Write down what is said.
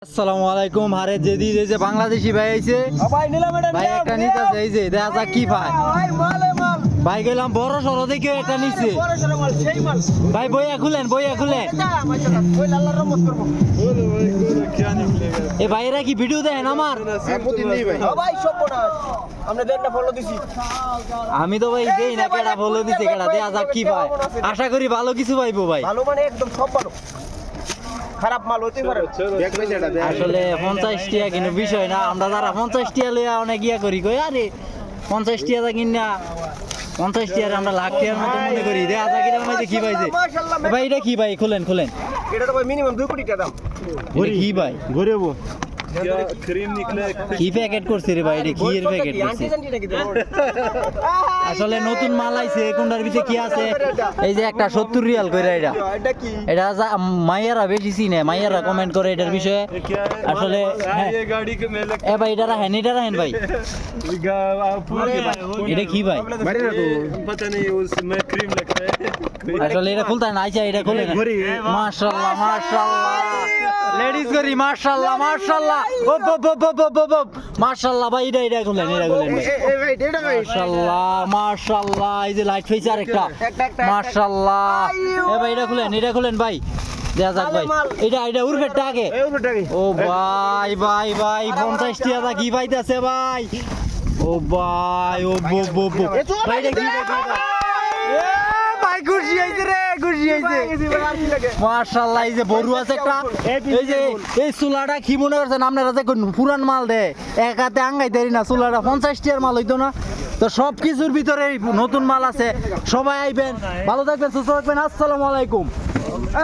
আসসালামু আলাইকুম। হারে যেদি যে বাংলাদেশি ভাই আইছে ভাই নিলাম এটা ভাই একটা নিতাছে এই যে দেখা যাক কি ভাই ভাই মালে মাল ভাই গেলাম বড় সরো দেখে একটা নিছে বড় সরো মাল সেই মাল ভাই বইয়া খুলেন ওই আল্লাহর রহমত করব এ ভাইরা কি ভিডিও দেখেন আমার প্রতিদিনই ভাই ভাই সর্বনাশ আমরা দেনটা ফলো দিছি আমি তো ভাই দেই না কেডা বলে দিছে কেডা দেখা যাক কি ভাই আশা করি ভালো কিছু পাইবো ভাই ভালো মানে একদম সব ভালো খারাপ মাল হতে পারে আসলে 50 টাকা কিন্তু বিষয় না আমরা যারা 50 টাকা লইয়া অনেক ইয়া করি কই আরে 50 টাকা কিনা 50 টাকা আমরা লাখ টাকার মতো মনে করি দেখা যাক এটার মধ্যে কি পাইছে ভাই এটা কি ভাই খুলেন এটা তো ভাই মিনিমাম 2 কোটি টাকা দাম এটা কি ভাই ঘুরেবো क्रीम निकले কি প্যাকেট করছে রে ভাই এটা কি এর প্যাকেট করছে আসলে নতুন মাল আইছে কোনটার ভিতরে কি আছে এই যে একটা 70 রিয়াল কইরা এটা এটা কি এটা মাইয়ারা বেশি চিনে মাইয়ারা কমেন্ট করে এটার বিষয়ে আসলে হ্যাঁ। ये गाड़ी के मेले এ ভাই এটা রাখেন ভাই এটা কি ভাই বাড়ি না তো पता नहीं उसमें क्रीम लगता है আসলে এটা খুলতে না আইছা এটা খুলে না মাশাআল্লাহ লেডিস করি মাশাআল্লাহ মাশাআল্লাহ ভাই এটা খুলেন ভাই এই ভাই এটা ভাই মাশাআল্লাহ এই যে লাইট ফেস আর একটা মাশাআল্লাহ এ ভাই এটা খুলেন ভাই দেখা যাক ভাই এটা উরফেরটা আগে এই উপরটা কি ও ভাই 50 টাকা কি পাইতাছে ভাই ও ভাই ও ভাই এটা কি এ ভাই খুশি হইছে মাশাআল্লাহ এই যে বড়ু আছে একটা এই যে এই চুলাটা কি মনে করছেন আপনারা যে পুরান মাল দেয় এক হাতে আঙ্গাই দেরি না চুলাটা 50 টাকার মাল হইতো না তো সব কিছুর ভিতরে নতুন মাল আছে সবাই আইবেন ভালো থাকবেন সুস্থ থাকবেন আসসালামু আলাইকুম।